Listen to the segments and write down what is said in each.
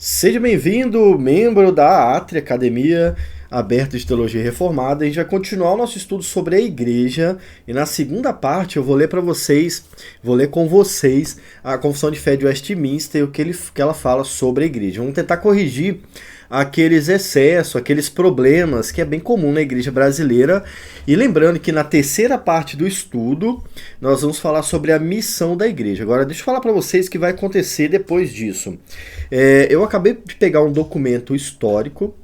Seja bem-vindo, membro da Atria Academia Aberta de Teologia Reformada. A gente vai continuar o nosso estudo sobre a igreja e na segunda parte eu vou ler com vocês a Confissão de Fé de Westminster e o que ela fala sobre a igreja. Vamos tentar corrigir aqueles excessos, aqueles problemas que é bem comum na igreja brasileira. E lembrando que na terceira parte do estudo nós vamos falar sobre a missão da igreja. Agora deixa eu falar para vocês o que vai acontecer depois disso. Eu acabei de pegar um documento histórico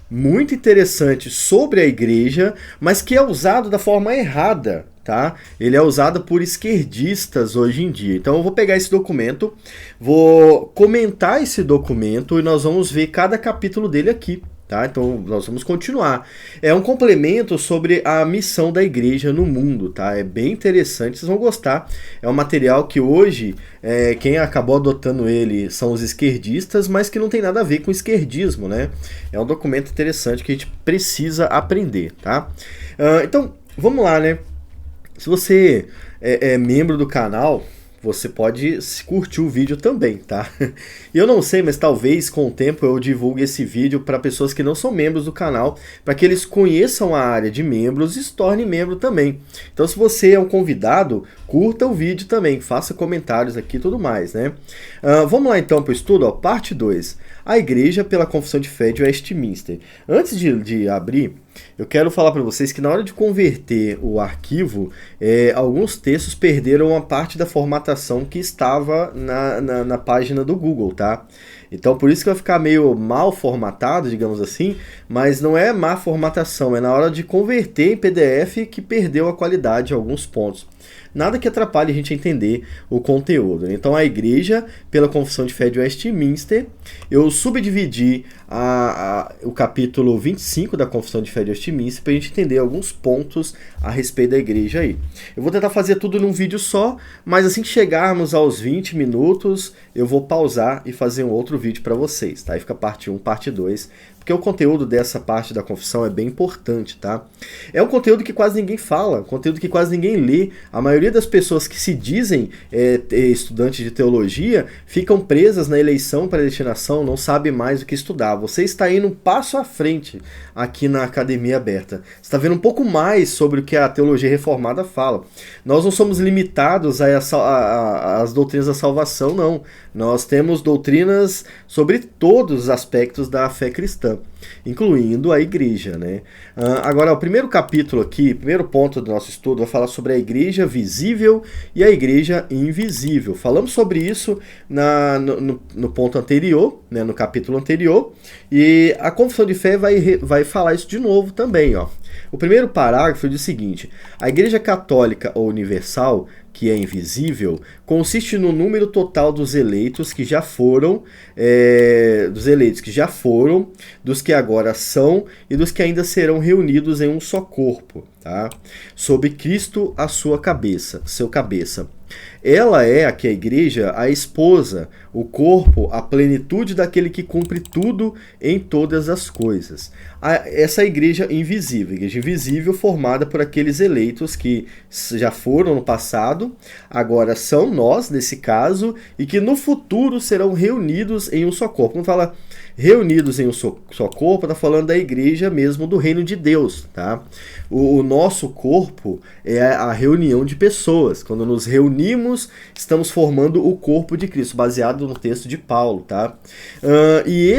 muito interessante sobre a igreja, mas que é usado da forma errada, tá? Ele é usado por esquerdistas hoje em dia. Então eu vou pegar esse documento, vou comentar esse documento e nós vamos ver cada capítulo dele aqui, tá? Então nós vamos continuar. É um complemento sobre a missão da igreja no mundo, tá? É bem interessante, vocês vão gostar. É um material que hoje quem acabou adotando ele são os esquerdistas, mas que não tem nada a ver com esquerdismo, né? É um documento interessante que a gente precisa aprender, tá? Então vamos lá, né? Se você é membro do canal, você pode curtir o vídeo também, tá? E eu não sei, mas talvez com o tempo eu divulgue esse vídeo para pessoas que não são membros do canal, para que eles conheçam a área de membros e se tornem membro também. Então se você é um convidado, curta o vídeo também, faça comentários aqui e tudo mais, né? Vamos lá então para o estudo, ó, parte 2. A Igreja pela Confissão de Fé de Westminster. Antes de abrir, eu quero falar para vocês que na hora de converter o arquivo, alguns textos perderam uma parte da formatação que estava na página do Google, tá? Então por isso que vai ficar meio mal formatado, digamos assim, mas não é má formatação, é na hora de converter em PDF que perdeu a qualidade em alguns pontos. Nada que atrapalhe a gente a entender o conteúdo. Então a Igreja pela Confissão de Fé de Westminster, eu subdividi o capítulo 25 da Confissão de Fé de Westminster para a gente entender alguns pontos a respeito da igreja aí. Eu vou tentar fazer tudo num vídeo só, mas assim que chegarmos aos 20 minutos, eu vou pausar e fazer um outro vídeo para vocês, tá? Aí fica parte 1, parte 2, porque o conteúdo dessa parte da confissão é bem importante, tá? É um conteúdo que quase ninguém fala, conteúdo que quase ninguém lê. A maioria das pessoas que se dizem estudantes de teologia ficam presas na eleição para a destinação, não sabem mais o que estudar. Você está indo um passo à frente aqui na Academia Aberta. Você está vendo um pouco mais sobre o que a teologia reformada fala. Nós não somos limitados às doutrinas da salvação, não. Nós temos doutrinas sobre todos os aspectos da fé cristã, incluindo a igreja, né? Agora, o primeiro capítulo aqui, primeiro ponto do nosso estudo, vai falar sobre a igreja visível e a igreja invisível. Falamos sobre isso no ponto anterior, né, no capítulo anterior, e a Confissão de Fé vai falar isso de novo também, ó. O primeiro parágrafo diz o seguinte: a Igreja Católica ou Universal, que é invisível, consiste no número total dos eleitos que já foram, dos que agora são e dos que ainda serão reunidos em um só corpo, tá? Sob Cristo a sua cabeça, seu cabeça. Ela é, aqui a igreja, a esposa, o corpo, a plenitude daquele que cumpre tudo em todas as coisas. Essa igreja invisível formada por aqueles eleitos que já foram no passado, agora são nós, nesse caso, e que no futuro serão reunidos em um só corpo. Quando fala reunidos em um só corpo, está falando da igreja mesmo do reino de Deus, tá? O nosso corpo é a reunião de pessoas. Quando nos reunimos, estamos formando o corpo de Cristo, baseado no texto de Paulo, tá? E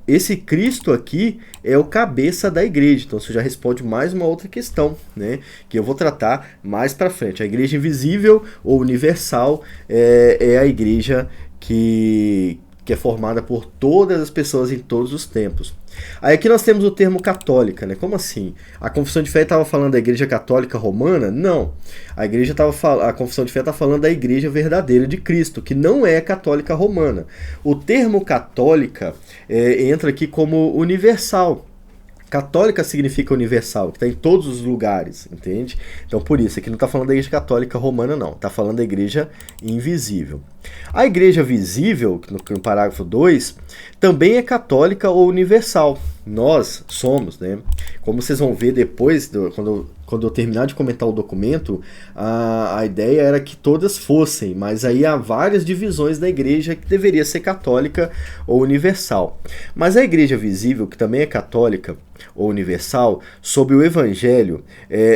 esse Cristo aqui é o cabeça da igreja. Então isso já responde mais uma outra questão, né, que eu vou tratar mais para frente. A igreja invisível ou universal é a igreja que é formada por todas as pessoas em todos os tempos. Aí aqui nós temos o termo católica, né? Como assim? A Confissão de Fé estava falando da Igreja Católica Romana? Não. A Confissão de Fé está falando da Igreja verdadeira de Cristo, que não é católica romana. O termo católica entra aqui como universal. Católica significa universal, que está em todos os lugares, entende? Então por isso, aqui não está falando da Igreja Católica Romana, não. Está falando da Igreja invisível. A Igreja visível, no parágrafo 2, também é católica ou universal. Nós somos, né? Como vocês vão ver depois, quando eu terminar de comentar o documento, a ideia era que todas fossem, mas aí há várias divisões da igreja que deveria ser católica ou universal. Mas a igreja visível, que também é católica ou universal, sob o evangelho,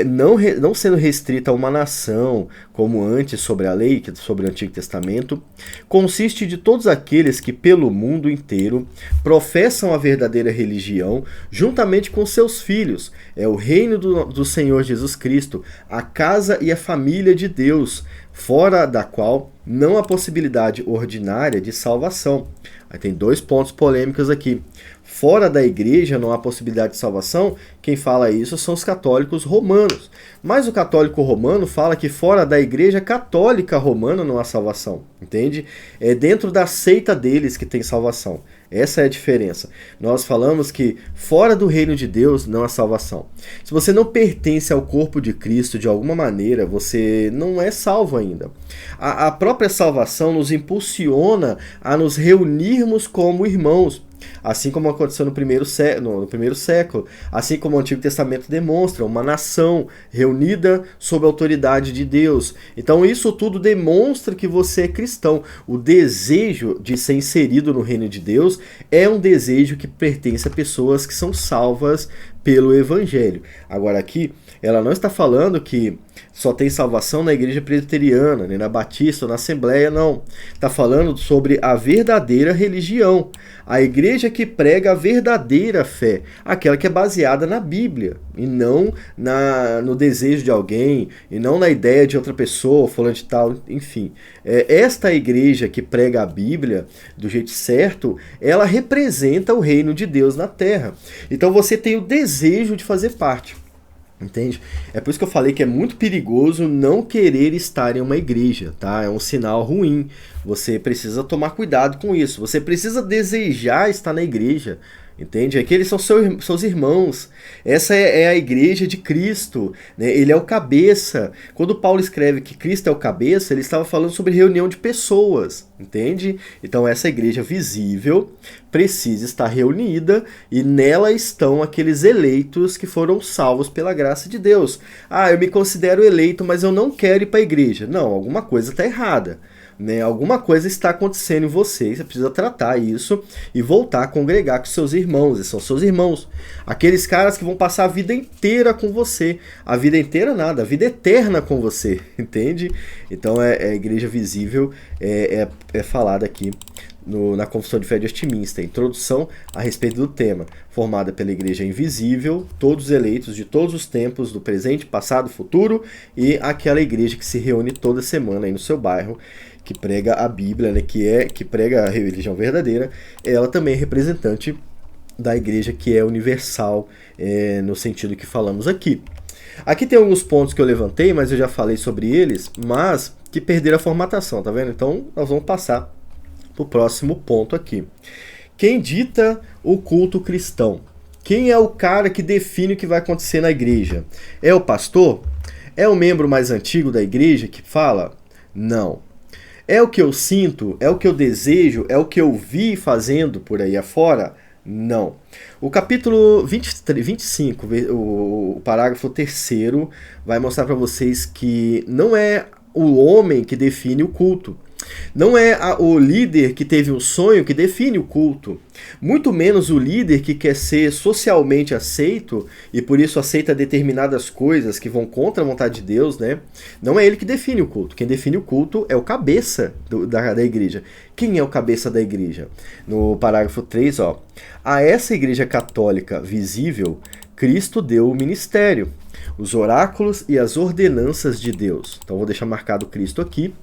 não sendo restrita a uma nação, como antes sobre a lei, sobre o Antigo Testamento, consiste de todos aqueles que pelo mundo inteiro professam a verdadeira religião, juntamente com seus filhos. É o reino do Senhor Jesus Cristo, a casa e a família de Deus, fora da qual não há possibilidade ordinária de salvação. Aí tem 2 pontos polêmicos aqui. Fora da igreja não há possibilidade de salvação, quem fala isso são os católicos romanos. Mas o católico romano fala que fora da igreja católica romana não há salvação, entende? É dentro da seita deles que tem salvação. Essa é a diferença. Nós falamos que fora do reino de Deus não há salvação. Se você não pertence ao corpo de Cristo de alguma maneira, você não é salvo ainda. A própria salvação nos impulsiona a nos reunirmos como irmãos, assim como aconteceu no primeiro século, assim como o Antigo Testamento demonstra, uma nação reunida sob a autoridade de Deus. Então isso tudo demonstra que você é cristão. O desejo de ser inserido no reino de Deus é um desejo que pertence a pessoas que são salvas pelo Evangelho. Agora aqui, ela não está falando que só tem salvação na igreja presbiteriana, nem na batista ou na assembleia, não. Está falando sobre a verdadeira religião. A igreja que prega a verdadeira fé, aquela que é baseada na Bíblia, e não no desejo de alguém, e não na ideia de outra pessoa, fulano de tal, enfim. Esta igreja que prega a Bíblia do jeito certo, ela representa o reino de Deus na terra. Então você tem o desejo de fazer parte. Entende? É por isso que eu falei que é muito perigoso não querer estar em uma igreja, tá? É um sinal ruim. Você precisa tomar cuidado com isso. Você precisa desejar estar na igreja. Entende? Aqueles são seus irmãos. Essa é a igreja de Cristo, né? Ele é o cabeça. Quando Paulo escreve que Cristo é o cabeça, ele estava falando sobre reunião de pessoas. Entende? Então essa igreja visível precisa estar reunida e nela estão aqueles eleitos que foram salvos pela graça de Deus. Ah, eu me considero eleito, mas eu não quero ir para a igreja. Não, alguma coisa está errada. Né? Alguma coisa está acontecendo em você precisa tratar isso e voltar a congregar com seus irmãos. Eles são seus irmãos. Aqueles caras que vão passar a vida inteira com você. A vida inteira nada, a vida eterna com você. Entende? Então a igreja visível é falada aqui na Confissão de Fé de Westminster, introdução a respeito do tema, formada pela igreja invisível, todos eleitos de todos os tempos, do presente, passado, futuro, e aquela igreja que se reúne toda semana aí no seu bairro, que prega a Bíblia, né, que prega a religião verdadeira. Ela também é representante da igreja que é universal, no sentido que falamos aqui. Aqui tem alguns pontos que eu levantei, mas eu já falei sobre eles, mas que perderam a formatação, tá vendo? Então nós vamos passar para o próximo ponto aqui. Quem dita o culto cristão? Quem é o cara que define o que vai acontecer na igreja? É o pastor? É o membro mais antigo da igreja que fala? Não. É o que eu sinto? É o que eu desejo? É o que eu vi fazendo por aí afora? Não. O capítulo 25, o parágrafo 3º, vai mostrar para vocês que não é o homem que define o culto. Não é o líder que teve um sonho que define o culto. Muito menos o líder que quer ser socialmente aceito e por isso aceita determinadas coisas que vão contra a vontade de Deus, né? Não é ele que define o culto. Quem define o culto é o cabeça da igreja. Quem é o cabeça da igreja? No parágrafo 3, ó. A essa igreja católica visível, Cristo deu o ministério, os oráculos e as ordenanças de Deus. Então vou deixar marcado Cristo aqui.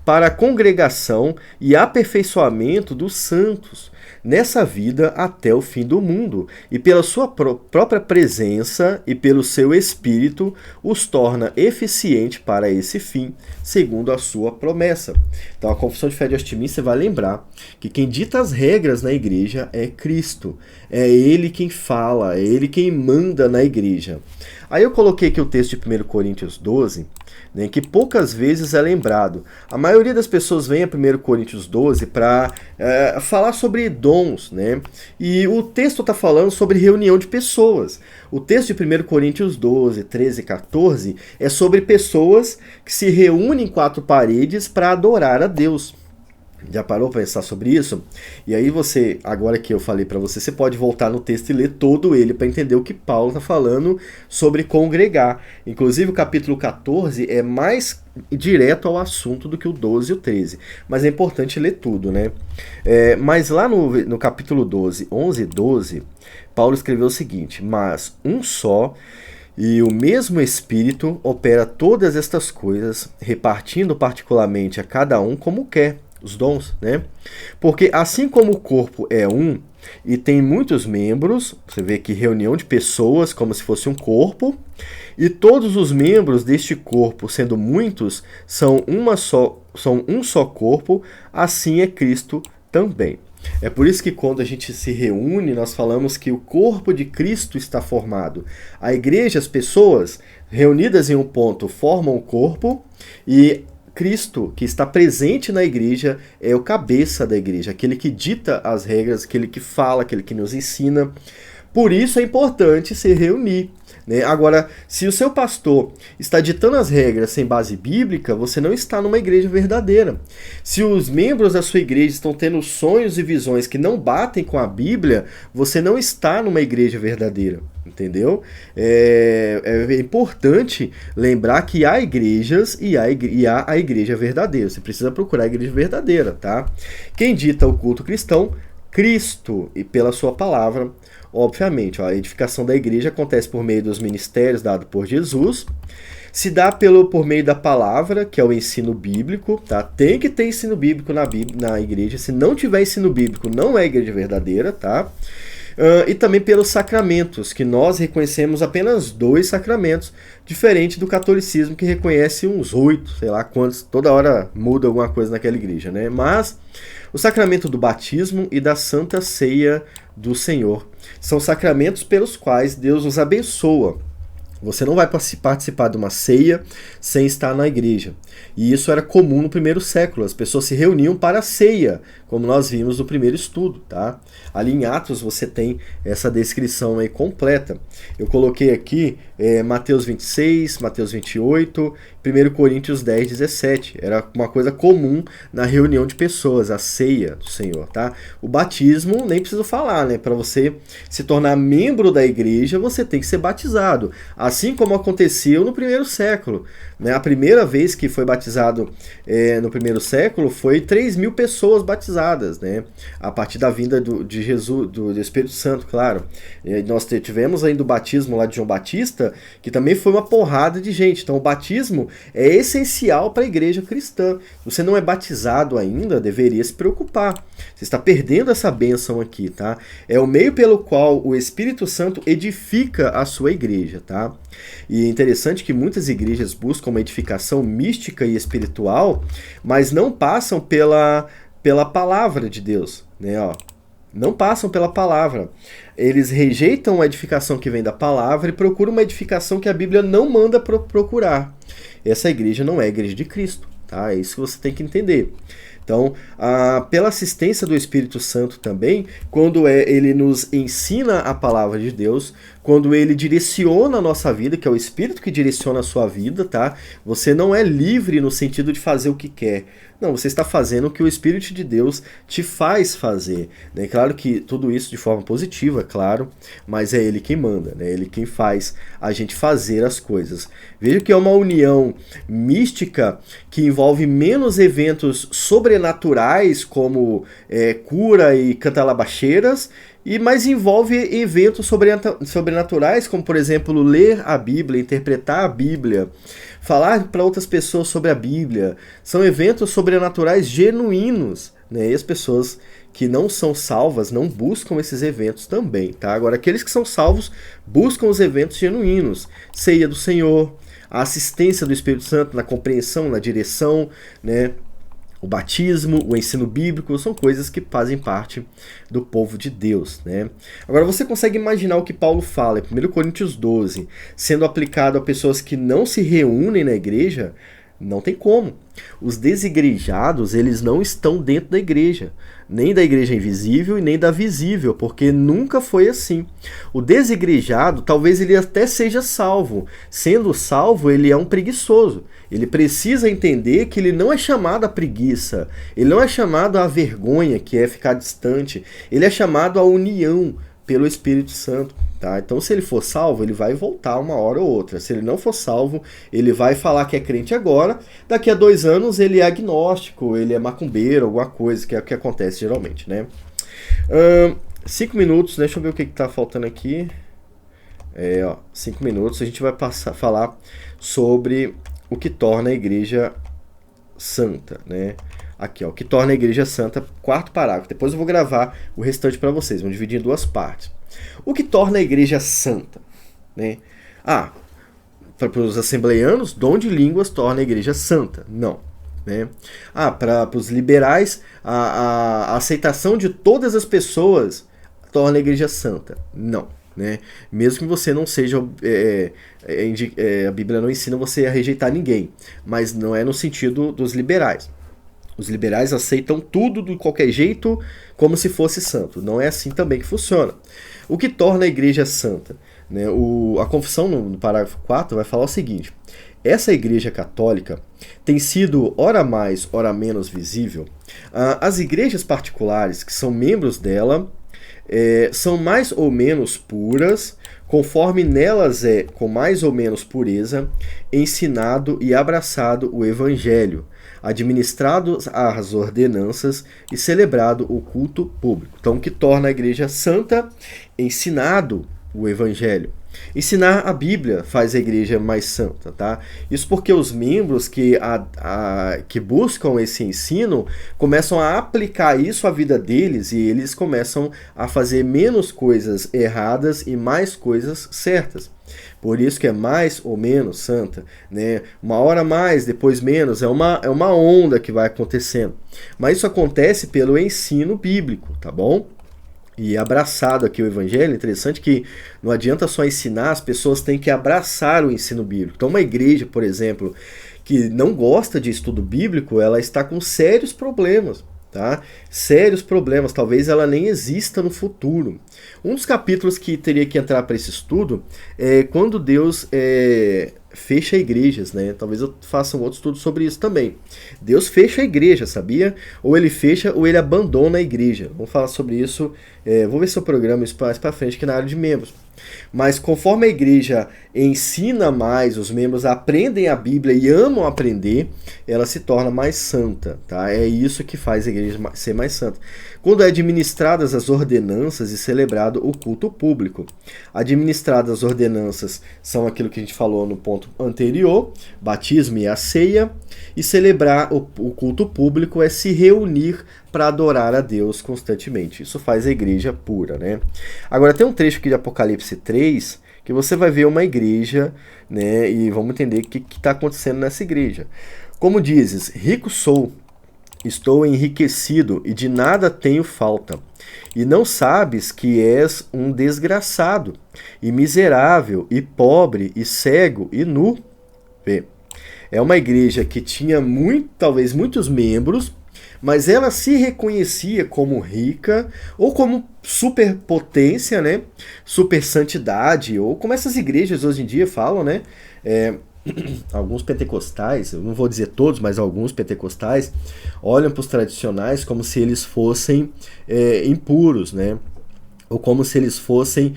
Para a congregação e aperfeiçoamento dos santos, nessa vida até o fim do mundo, e pela sua própria presença e pelo seu Espírito, os torna eficiente para esse fim, segundo a sua promessa. Então a Confissão de Fé de Westminster vai lembrar que quem dita as regras na igreja é Cristo. É Ele quem fala, é Ele quem manda na igreja. Aí eu coloquei aqui o texto de 1 Coríntios 12, né, que poucas vezes é lembrado. A maioria das pessoas vem a 1 Coríntios 12 para falar sobre dons, né? E o texto está falando sobre reunião de pessoas. O texto de 1 Coríntios 12, 13 e 14 é sobre pessoas que se reúnem em 4 paredes para adorar a Deus. Já parou para pensar sobre isso? E aí você, agora que eu falei para você, você pode voltar no texto e ler todo ele para entender o que Paulo está falando sobre congregar. Inclusive o capítulo 14 é mais direto ao assunto do que o 12 e o 13. Mas é importante ler tudo, né? Mas lá no capítulo 12, 11 e 12, Paulo escreveu o seguinte: mas um só e o mesmo Espírito opera todas estas coisas, repartindo particularmente a cada um como quer. Os dons, né? Porque assim como o corpo é um e tem muitos membros, você vê que reunião de pessoas como se fosse um corpo, e todos os membros deste corpo, sendo muitos, são um só corpo, assim é Cristo também. É por isso que quando a gente se reúne, nós falamos que o corpo de Cristo está formado. A igreja, as pessoas reunidas em um ponto formam o corpo, e Cristo, que está presente na igreja, é o cabeça da igreja, aquele que dita as regras, aquele que fala, aquele que nos ensina. Por isso é importante se reunir, né? Agora, se o seu pastor está ditando as regras sem base bíblica, você não está numa igreja verdadeira. Se os membros da sua igreja estão tendo sonhos e visões que não batem com a Bíblia, você não está numa igreja verdadeira. Entendeu? É importante lembrar que há igrejas e há a igreja verdadeira. Você precisa procurar a igreja verdadeira, tá? Quem dita o culto cristão? Cristo, e pela sua palavra. Obviamente, a edificação da igreja acontece por meio dos ministérios dados por Jesus. Se dá por meio da palavra, que é o ensino bíblico, tá? Tem que ter ensino bíblico na igreja. Se não tiver ensino bíblico, não é igreja verdadeira, tá? E também pelos sacramentos, que nós reconhecemos apenas 2 sacramentos, diferente do catolicismo, que reconhece uns 8, sei lá quantos, toda hora muda alguma coisa naquela igreja, né? Mas o sacramento do batismo e da Santa Ceia do Senhor são sacramentos pelos quais Deus nos abençoa. Você não vai participar de uma ceia sem estar na igreja. E isso era comum no primeiro século. As pessoas se reuniam para a ceia, como nós vimos no primeiro estudo, tá? Ali em Atos você tem essa descrição aí completa. Eu coloquei aqui Mateus 26, Mateus 28, 1 Coríntios 10, 17. Era uma coisa comum na reunião de pessoas, a ceia do Senhor, tá? O batismo, nem preciso falar, né? Para você se tornar membro da igreja, você tem que ser batizado. Assim como aconteceu no primeiro século, né? A primeira vez que foi batizado no primeiro século foi 3.000 pessoas batizadas, né? A partir da vinda de Jesus, do Espírito Santo, claro. Nós tivemos ainda o batismo lá de João Batista, que também foi uma porrada de gente. Então o batismo é essencial para a igreja cristã. Se você não é batizado ainda, deveria se preocupar. Você está perdendo essa bênção aqui, tá? É o meio pelo qual o Espírito Santo edifica a sua igreja, tá? E é interessante que muitas igrejas buscam uma edificação mística e espiritual, mas não passam pela palavra de Deus, né? Ó, não passam pela palavra. Eles rejeitam a edificação que vem da palavra e procuram uma edificação que a Bíblia não manda procurar. Essa igreja não é a igreja de Cristo, tá? É isso que você tem que entender. Então, pela assistência do Espírito Santo também, quando ele nos ensina a palavra de Deus, quando ele direciona a nossa vida, que é o Espírito que direciona a sua vida, tá? Você não é livre no sentido de fazer o que quer. Não, você está fazendo o que o Espírito de Deus te faz fazer. É claro que tudo isso de forma positiva, claro, mas é Ele quem manda, né? Ele quem faz a gente fazer as coisas. Veja que é uma união mística que envolve menos eventos sobrenaturais, como cura e cantalabacheiras, mas envolve eventos sobrenaturais, como, por exemplo, ler a Bíblia, interpretar a Bíblia, falar para outras pessoas sobre a Bíblia. São eventos sobrenaturais genuínos, né? E as pessoas que não são salvas não buscam esses eventos também, tá? Agora, aqueles que são salvos buscam os eventos genuínos. Ceia do Senhor, a assistência do Espírito Santo na compreensão, na direção, né? O batismo, o ensino bíblico, são coisas que fazem parte do povo de Deus, né? Agora, você consegue imaginar o que Paulo fala em 1 Coríntios 12, sendo aplicado a pessoas que não se reúnem na igreja? Não tem como. Os desigrejados, eles não estão dentro da igreja, nem da igreja invisível e nem da visível, porque nunca foi assim. O desigrejado, talvez ele até seja salvo. Sendo salvo, ele é um preguiçoso. Ele precisa entender que ele não é chamado à preguiça, ele não é chamado à vergonha, que é ficar distante, ele é chamado à união pelo Espírito Santo. Tá? Então, se ele for salvo, ele vai voltar uma hora ou outra. Se ele não for salvo, ele vai falar que é crente agora. Daqui a 2 anos, ele é agnóstico, ele é macumbeiro, alguma coisa, que é o que acontece geralmente, né? 5 minutos, deixa eu ver o que está faltando aqui. 5 minutos, a gente vai falar sobre o que torna a igreja santa, né? Aqui, ó, o que torna a igreja santa, 4º parágrafo. Depois eu vou gravar o restante para vocês, vamos dividir em 2 partes. O que torna a igreja santa, né? Para os assembleianos, dom de línguas torna a igreja santa. Não. Né? Para os liberais, a aceitação de todas as pessoas torna a igreja santa. Não. Né? Mesmo que você não seja... a Bíblia não ensina você a rejeitar ninguém, mas não é no sentido dos liberais. Os liberais aceitam tudo de qualquer jeito como se fosse santo. Não é assim também que funciona. O que torna a igreja santa? Né? A confissão, no parágrafo 4, vai falar o seguinte: essa igreja católica tem sido ora mais, ora menos visível. As igrejas particulares que são membros dela são mais ou menos puras, conforme nelas é, com mais ou menos pureza, ensinado e abraçado o Evangelho, administrado as ordenanças e celebrado o culto público. Então, o que torna a igreja santa? Ensinado o Evangelho. Ensinar a Bíblia faz a igreja mais santa, tá? Isso porque os membros que buscam esse ensino começam a aplicar isso à vida deles e eles começam a fazer menos coisas erradas e mais coisas certas. Por isso que é mais ou menos santa, né? Uma hora mais, depois menos, é uma onda que vai acontecendo. Mas isso acontece pelo ensino bíblico, tá bom? E abraçado aqui o Evangelho, interessante que não adianta só ensinar, as pessoas têm que abraçar o ensino bíblico. Então uma igreja, por exemplo, que não gosta de estudo bíblico, ela está com sérios problemas. Tá? Sérios problemas, talvez ela nem exista no futuro. Um dos capítulos que teria que entrar para esse estudo é quando Deus fecha igrejas, né? Talvez eu faça um outro estudo sobre isso também. Deus fecha a igreja, sabia? Ou ele fecha ou ele abandona a igreja. Vamos falar sobre isso, vou ver se eu programo isso mais para frente aqui na área de membros. Mas conforme a igreja ensina mais, os membros aprendem a Bíblia e amam aprender, ela se torna mais santa, tá? É isso que faz a igreja ser mais santa. Quando é administradas as ordenanças e celebrado o culto público. Administradas as ordenanças são aquilo que a gente falou no ponto anterior, batismo e a ceia, e celebrar o culto público é se reunir para adorar a Deus constantemente. Isso faz a igreja pura, né? Agora tem um trecho aqui de Apocalipse 3 que você vai ver uma igreja, né? E vamos entender o que está acontecendo nessa igreja. Como dizes, rico sou, estou enriquecido e de nada tenho falta. E não sabes que és um desgraçado, e miserável, e pobre, e cego, e nu. Vê. É uma igreja que tinha talvez muitos membros, mas ela se reconhecia como rica ou como superpotência, né? Super santidade, ou como essas igrejas hoje em dia falam, né? Alguns pentecostais, eu não vou dizer todos, mas alguns pentecostais olham para os tradicionais como se eles fossem impuros, né? Ou como se eles fossem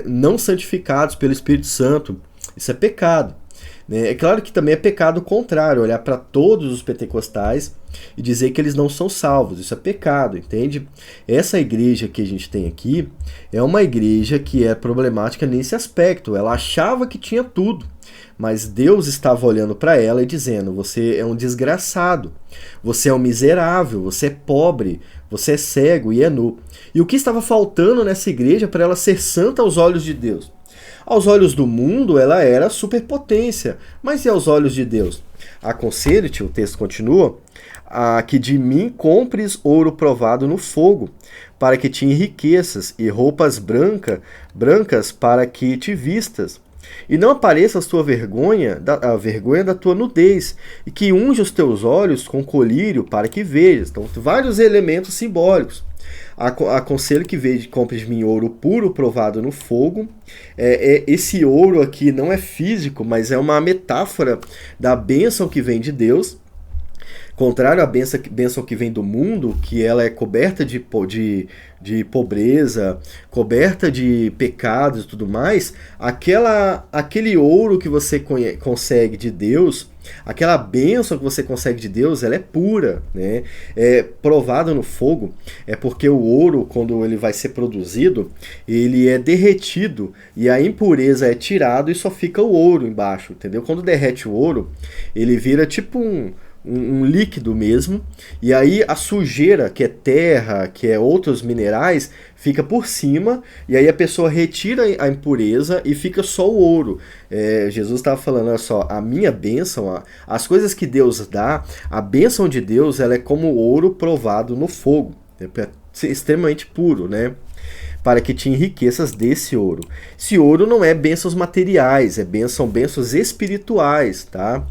não santificados pelo Espírito Santo. Isso é pecado. É claro que também é pecado contrário, olhar para todos os pentecostais e dizer que eles não são salvos. Isso é pecado, entende? Essa igreja que a gente tem aqui é uma igreja que é problemática nesse aspecto. Ela achava que tinha tudo, mas Deus estava olhando para ela e dizendo: você é um desgraçado, você é um miserável, você é pobre, você é cego e é nu. E o que estava faltando nessa igreja para ela ser santa aos olhos de Deus? Aos olhos do mundo, ela era superpotência, mas e aos olhos de Deus? Aconselho-te, o texto continua, que de mim compres ouro provado no fogo, para que te enriqueças, e roupas brancas para que te vistas. E não apareça a tua vergonha, a vergonha da tua nudez, e que unja os teus olhos com colírio para que vejas. Então, vários elementos simbólicos. Aconselho que compre de mim ouro puro provado no fogo. Esse ouro aqui não é físico, mas é uma metáfora da bênção que vem de Deus. Contrário à bênção que vem do mundo, que ela é coberta de pobreza, coberta de pecados e tudo mais, aquele ouro que você consegue de Deus, aquela bênção que você consegue de Deus, ela é pura, né? É provado no fogo, é porque o ouro, quando ele vai ser produzido, ele é derretido e a impureza é tirada e só fica o ouro embaixo, entendeu? Quando derrete o ouro, ele vira tipo um líquido mesmo, e aí a sujeira, que é terra, que é outros minerais, fica por cima, e aí a pessoa retira a impureza e fica só o ouro. Jesus estava falando, olha só, a minha bênção, as coisas que Deus dá, a bênção de Deus, ela é como ouro provado no fogo, é extremamente puro, né? Para que te enriqueças desse ouro. Esse ouro não é bênçãos materiais, são bênçãos espirituais, tá?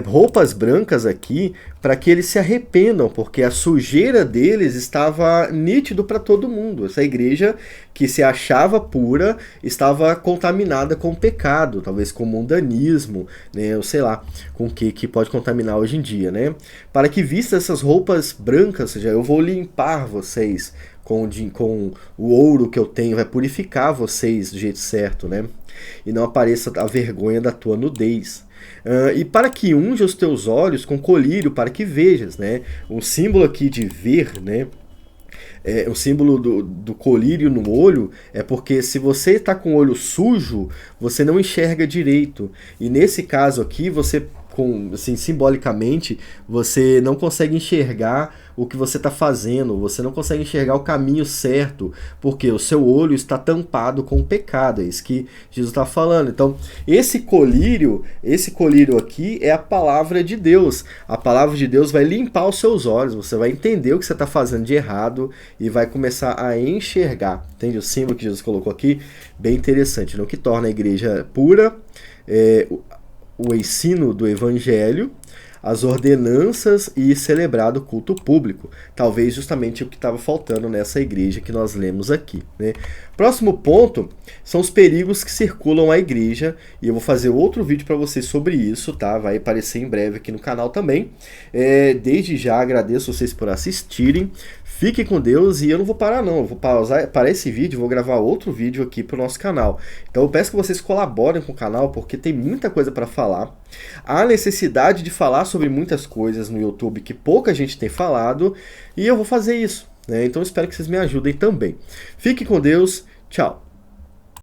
Roupas brancas aqui para que eles se arrependam, porque a sujeira deles estava nítido para todo mundo. Essa igreja que se achava pura estava contaminada com o pecado, talvez com mundanismo, né? Ou sei lá, com o que pode contaminar hoje em dia, né? Para que vista essas roupas brancas, ou seja, eu vou limpar vocês com o ouro que eu tenho, vai purificar vocês do jeito certo, né? E não apareça a vergonha da tua nudez. E para que unja os teus olhos com colírio, para que vejas, né? Um símbolo aqui de ver, né? O símbolo do colírio no olho é porque se você está com o olho sujo, você não enxerga direito. E nesse caso aqui, assim, simbolicamente, você não consegue enxergar o que você está fazendo, você não consegue enxergar o caminho certo, porque o seu olho está tampado com o pecado, é isso que Jesus está falando. Então, esse colírio aqui é a palavra de Deus. A palavra de Deus vai limpar os seus olhos, você vai entender o que você está fazendo de errado e vai começar a enxergar. Entende? O símbolo que Jesus colocou aqui, bem interessante, o que torna a igreja pura, o ensino do evangelho, as ordenanças e celebrado o culto público. Talvez justamente o que estava faltando nessa igreja que nós lemos aqui, né? Próximo ponto são os perigos que circulam a igreja, e eu vou fazer outro vídeo para vocês sobre isso, tá? Vai aparecer em breve aqui no canal também. Desde já agradeço vocês por assistirem. Fique com Deus, e eu não vou parar não, eu vou parar esse vídeo, vou gravar outro vídeo aqui para o nosso canal. Então eu peço que vocês colaborem com o canal, porque tem muita coisa para falar. Há necessidade de falar sobre muitas coisas no YouTube que pouca gente tem falado, e eu vou fazer isso, né? Então espero que vocês me ajudem também. Fique com Deus, tchau!